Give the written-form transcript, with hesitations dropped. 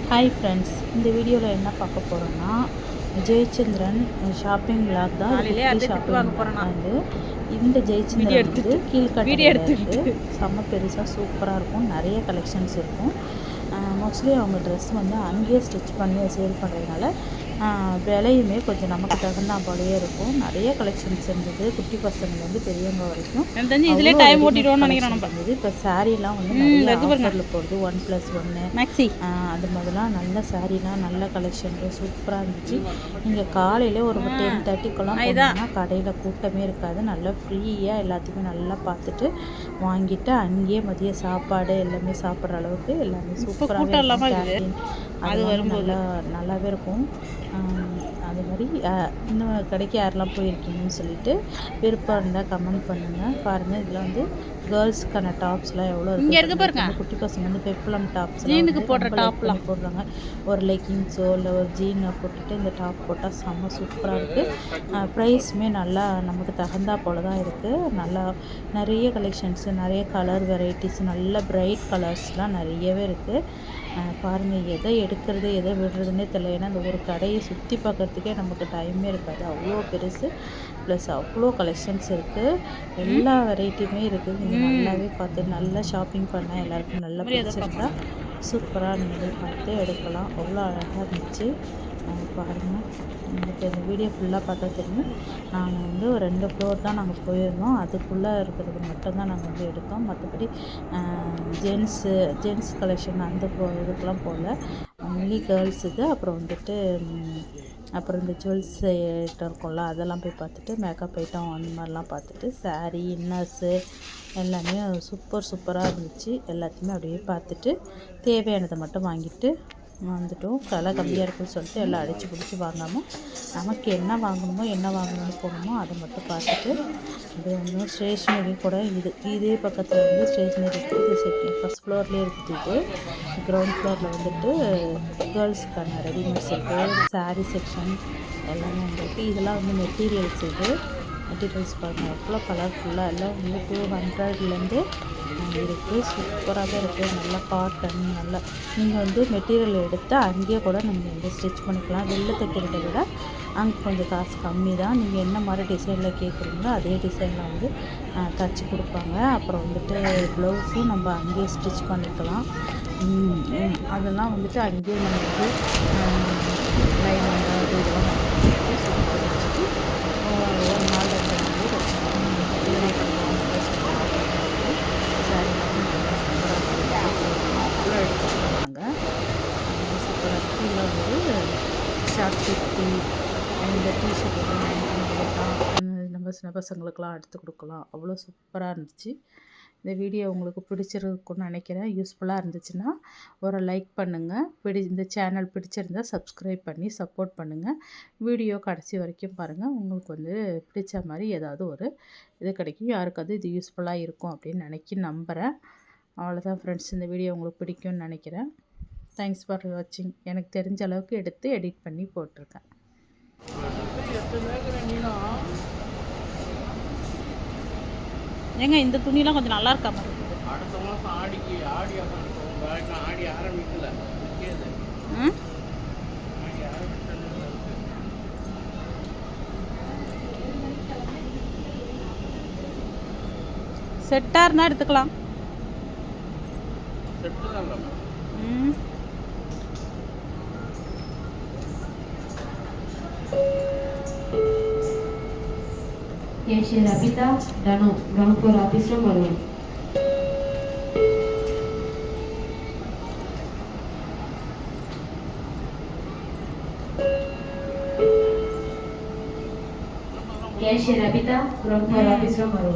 Hi friends, இந்த வீடியோவில் என்ன பார்க்க போகிறோன்னா ஜெயச்சந்திரன் ஷாப்பிங் விளாக் தான். ஷாப்பிங் வந்து இந்த ஜெயச்சந்திரன் வந்து கீழ்கட்டையில் இருக்குது. செம்ம பெருசாக சூப்பராக இருக்கும். நிறைய கலெக்ஷன்ஸ் இருக்கும். மோஸ்ட்லி அவங்க ட்ரெஸ் வந்து அங்கேயே ஸ்டிச் பண்ணி சேல் பண்ணுறதுனால விலையுமே கொஞ்சம் நமக்கு தகுந்தா போலயே இருக்கும். நிறைய கலெக்ஷன்ஸ் இருந்தது, குட்டி பசங்கள்லேருந்து பெரியவங்க வரைக்கும். இதிலே டைம் ஓட்டிடுவோம்னு நினைக்கிறேன். இருந்தது. இப்போ சாரீலாம் வந்து நிறைய ஆஃபரில் போடுது, 1+1 மேக்ஸி அது மாதிரிலாம் நல்ல சாரீலாம் நல்ல கலெக்ஷன் சூப்பராக இருந்துச்சு. நீங்கள் காலையில் ஒரு 10:30க்குலாம் போனீங்கன்னா கடையில் கூட்டமே இருக்காது. நல்லா ஃப்ரீயாக எல்லாத்தையுமே நல்லா பார்த்துட்டு வாங்கிட்டு அங்கேயே மதிய சாப்பாடு எல்லாமே சாப்பிட்ற அளவுக்கு எல்லாமே சூப்பராகவே அது வரும்போது நல்லாவே இருக்கும். அது மாதிரி இன்னும் கடைக்கு யாரெல்லாம் போயிருக்கீங்கன்னு சொல்லிட்டு விருப்பம் இருந்தால் கமெண்ட் பண்ணுங்கள். பாருங்கள், இதில் வந்து கேர்ள்ஸ்க்கான டாப்ஸ்லாம் எவ்வளோ இருக்குது. குட்டி பசங்க வந்து பெப்ளம் டாப்ஸ் போடுற டாப்லாம் போடுறாங்க. ஒரு லெக்கிங்ஸோ இல்லை ஒரு ஜீனை போட்டுட்டு இந்த டாப் போட்டால் செம்ம சூப்பராக இருக்குது. ப்ரைஸுமே நல்லா நமக்கு தகுந்தா போல தான் இருக்குது. நல்லா நிறைய கலெக்ஷன்ஸு, நிறைய கலர் வெரைட்டிஸ், நல்ல பிரைட் கலர்ஸ்லாம் நிறையவே இருக்குது. பாருங்கள், எதை எடுக்கிறது எதை விடுறதுன்னே தெரியல. ஏன்னா இந்த ஒரு கடையை சுற்றி பார்க்குறதுக்கே நமக்கு டைமே இருக்காது. அவ்வளோ பெருசு, ப்ளஸ் அவ்வளோ கலெக்ஷன்ஸ் இருக்குது. எல்லா வெரைட்டியுமே இருக்குது. நீங்கள் நல்லாவே பார்த்து நல்லா ஷாப்பிங் பண்ணால் எல்லாருக்கும் நல்லா பிடிச்சிருந்தா சூப்பராக நீங்கள் பார்த்து எடுக்கலாம். அவ்வளோ அழகாக இருந்துச்சு. பாருங்கள், உங்களுக்கு இந்த வீடியோ ஃபுல்லாக பார்த்தா தெரியும். நாங்கள் வந்து ஒரு 2 ஃப்ளோர் தான் நாங்கள் போயிருந்தோம். அதுக்குள்ளே இருக்கிறது மட்டும்தான் நாங்கள் வந்து எடுத்தோம். மற்றபடி ஜென்ஸ் கலெக்ஷன் அந்த இதுக்கெலாம் போகல. ஒன்லி கேர்ள்ஸ் இது. அப்புறம் வந்துட்டு அப்புறம் இந்த ஜுவல்ஸ் ஐட்டம் இருக்கும்ல, அதெல்லாம் போய் பார்த்துட்டு மேக்கப் ஐட்டம் அந்த மாதிரிலாம் பார்த்துட்டு சாரீ இன்னர்ஸு எல்லாமே சூப்பராக இருந்துச்சு. எல்லாத்தையுமே அப்படியே பார்த்துட்டு தேவையானதை மட்டும் வாங்கிட்டு வந்துட்டோம். விலை கம்மியாக இருக்குன்னு சொல்லிட்டு எல்லாம் அடித்து பிடிச்சி வாங்காமல் நமக்கு என்ன வாங்கணுமோ என்ன வாங்கணும்னு போகணுமோ அதை மட்டும் பார்த்துட்டு இது வந்து ஸ்டேஷ்னரி கூட இதே பக்கத்தில் வந்து ஸ்டேஷ்னரி இருக்குது. ஃபஸ்ட் ஃப்ளோர்லேயே இருக்குது. இது கிரவுண்ட் ஃப்ளோரில் வந்துட்டு கேர்ள்ஸுக்கான ரெடிமேட்ஸ் இருக்குது, சாரீ செக்ஷன் எல்லாமே வந்துருக்கு. இதெல்லாம் வந்து மெட்டீரியல்ஸ் மெட்டீரியல்ஸ் பாருங்கள் எவ்வளோ கலர்ஃபுல்லாக எல்லாம் வந்து 200லேருந்து இருக்குது. சூப்பராகவே இருக்குது. நல்லா காட்டன் நல்லா நீங்கள் வந்து மெட்டீரியல் எடுத்து அங்கேயே கூட நம்ம வந்து ஸ்டிச் பண்ணிக்கலாம். வெளில தைக்கிறத விட அங்கே கொஞ்சம் காசு கம்மி தான். நீங்கள் என்ன மாதிரி டிசைனில் கேட்குறீங்களோ அதே டிசைனில் வந்து தைச்சி கொடுப்பாங்க. அப்புறம் வந்துட்டு ப்ளவுஸும் நம்ம அங்கேயே ஸ்டிச் பண்ணிக்கலாம். அதெல்லாம் வந்துட்டு அங்கேயே நம்ம வந்து லைனிங் அது இதெல்லாம் ஒரு நாள் 2 சூப்பராக வந்து ஷார்ட் குர்த்தி இந்த டிஷர்ட் நம்ம சின்ன பசங்களுக்கெலாம் எடுத்து கொடுக்கலாம். அவ்வளோ சூப்பராக இருந்துச்சு. இந்த வீடியோ உங்களுக்கு பிடிச்சிருக்குன்னு நினைக்கிறேன். யூஸ்ஃபுல்லாக இருந்துச்சுன்னா ஒரு லைக் பண்ணுங்கள். இந்த சேனல் பிடிச்சிருந்தால் சப்ஸ்கிரைப் பண்ணி சப்போர்ட் பண்ணுங்கள். வீடியோ கடைசி வரைக்கும் பாருங்கள். உங்களுக்கு வந்து பிடிச்ச மாதிரி ஏதாவது ஒரு இது கிடைக்கும். யாருக்காவது இது யூஸ்ஃபுல்லாக இருக்கும் அப்படின்னு நம்புகிறேன். அவ்வளோதான் ஃப்ரெண்ட்ஸ், இந்த வீடியோ உங்களுக்கு பிடிக்கும்னு நினைக்கிறேன். தேங்க்ஸ் ஃபார் வாட்சிங். எனக்கு தெரிஞ்ச அளவுக்கு எடுத்து எடிட் பண்ணி போட்டிருக்கேன். ஏங்க இந்த துணிலாம் கொஞ்சம் நல்லா இருக்கா மாதிரி அடுத்த மாதம் ஆடி ஆரம்பிக்கல. செட்டாக இருந்தால் எடுத்துக்கலாம். செட்டு தான் Yeshe Rabita Dano Ranupur Officer Maru. Yeshe Rabita Ranupur Officer Maru.